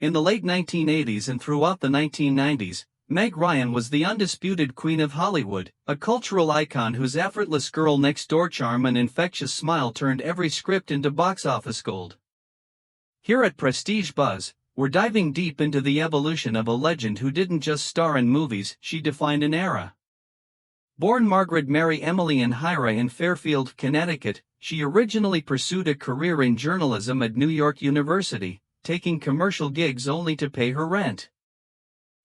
In the late 1980s and throughout the 1990s, Meg Ryan was the undisputed queen of Hollywood, a cultural icon whose effortless girl-next-door charm and infectious smile turned every script into box office gold. Here at Prestige Buzz, we're diving deep into the evolution of a legend who didn't just star in movies, she defined an era. Born Margaret Mary Emily and Hyra in Fairfield, Connecticut, she originally pursued a career in journalism at New York University, taking commercial gigs only to pay her rent.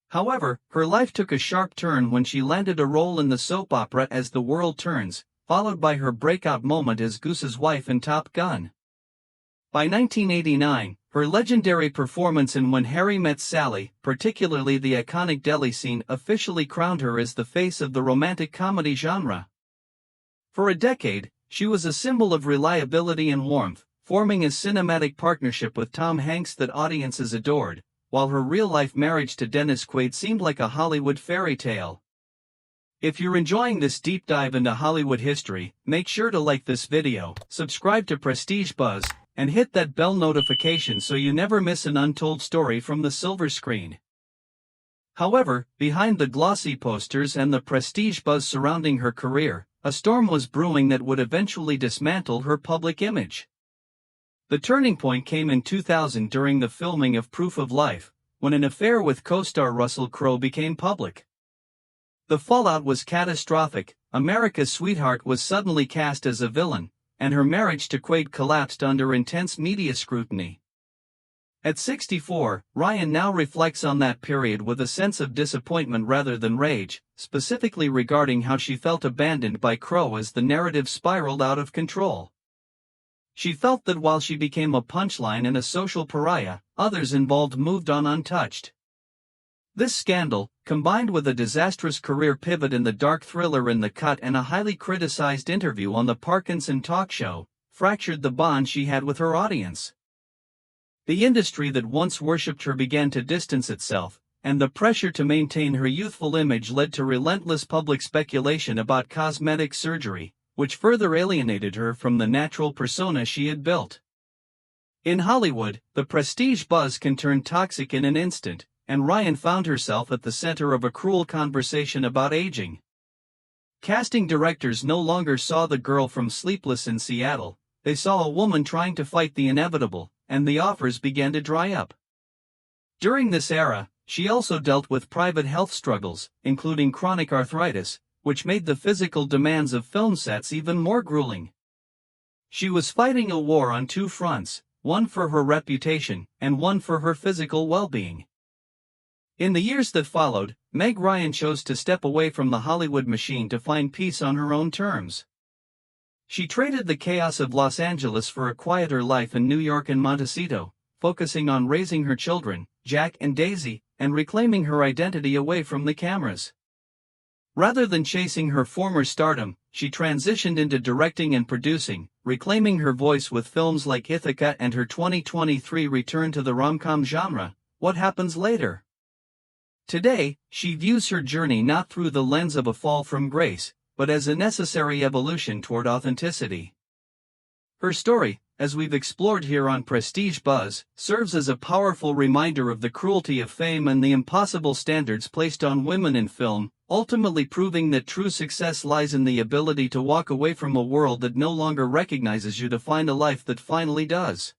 However, her life took a sharp turn when she landed a role in the soap opera As the World Turns, followed by her breakout moment as Goose's wife in Top Gun. By 1989, her legendary performance in When Harry Met Sally, particularly the iconic deli scene, officially crowned her as the face of the romantic comedy genre. For a decade, she was a symbol of reliability and warmth, forming a cinematic partnership with Tom Hanks that audiences adored, while her real-life marriage to Dennis Quaid seemed like a Hollywood fairy tale. If you're enjoying this deep dive into Hollywood history, make sure to like this video, subscribe to Prestige Buzz, and hit that bell notification so you never miss an untold story from the silver screen. However, behind the glossy posters and the prestige buzz surrounding her career, a storm was brewing that would eventually dismantle her public image. The turning point came in 2000 during the filming of Proof of Life, when an affair with co-star Russell Crowe became public. The fallout was catastrophic. America's sweetheart was suddenly cast as a villain, and her marriage to Quaid collapsed under intense media scrutiny. At 64, Ryan now reflects on that period with a sense of disappointment rather than rage, specifically regarding how she felt abandoned by Crowe as the narrative spiraled out of control. She felt that while she became a punchline and a social pariah, others involved moved on untouched. This scandal, combined with a disastrous career pivot in the dark thriller In the Cut and a highly criticized interview on the Parkinson talk show, fractured the bond she had with her audience. The industry that once worshipped her began to distance itself, and the pressure to maintain her youthful image led to relentless public speculation about cosmetic surgery, which further alienated her from the natural persona she had built. In Hollywood, the prestige buzz can turn toxic in an instant, and Ryan found herself at the center of a cruel conversation about aging. Casting directors no longer saw the girl from Sleepless in Seattle, they saw a woman trying to fight the inevitable, and the offers began to dry up. During this era, she also dealt with private health struggles, including chronic arthritis, which made the physical demands of film sets even more grueling. She was fighting a war on two fronts, one for her reputation, and one for her physical well-being. In the years that followed, Meg Ryan chose to step away from the Hollywood machine to find peace on her own terms. She traded the chaos of Los Angeles for a quieter life in New York and Montecito, focusing on raising her children, Jack and Daisy, and reclaiming her identity away from the cameras. Rather than chasing her former stardom, she transitioned into directing and producing, reclaiming her voice with films like Ithaca and her 2023 return to the rom-com genre, What Happens Later. Today, she views her journey not through the lens of a fall from grace, but as a necessary evolution toward authenticity. Her story, as we've explored here on Prestige Buzz, serves as a powerful reminder of the cruelty of fame and the impossible standards placed on women in film, ultimately proving that true success lies in the ability to walk away from a world that no longer recognizes you to find a life that finally does.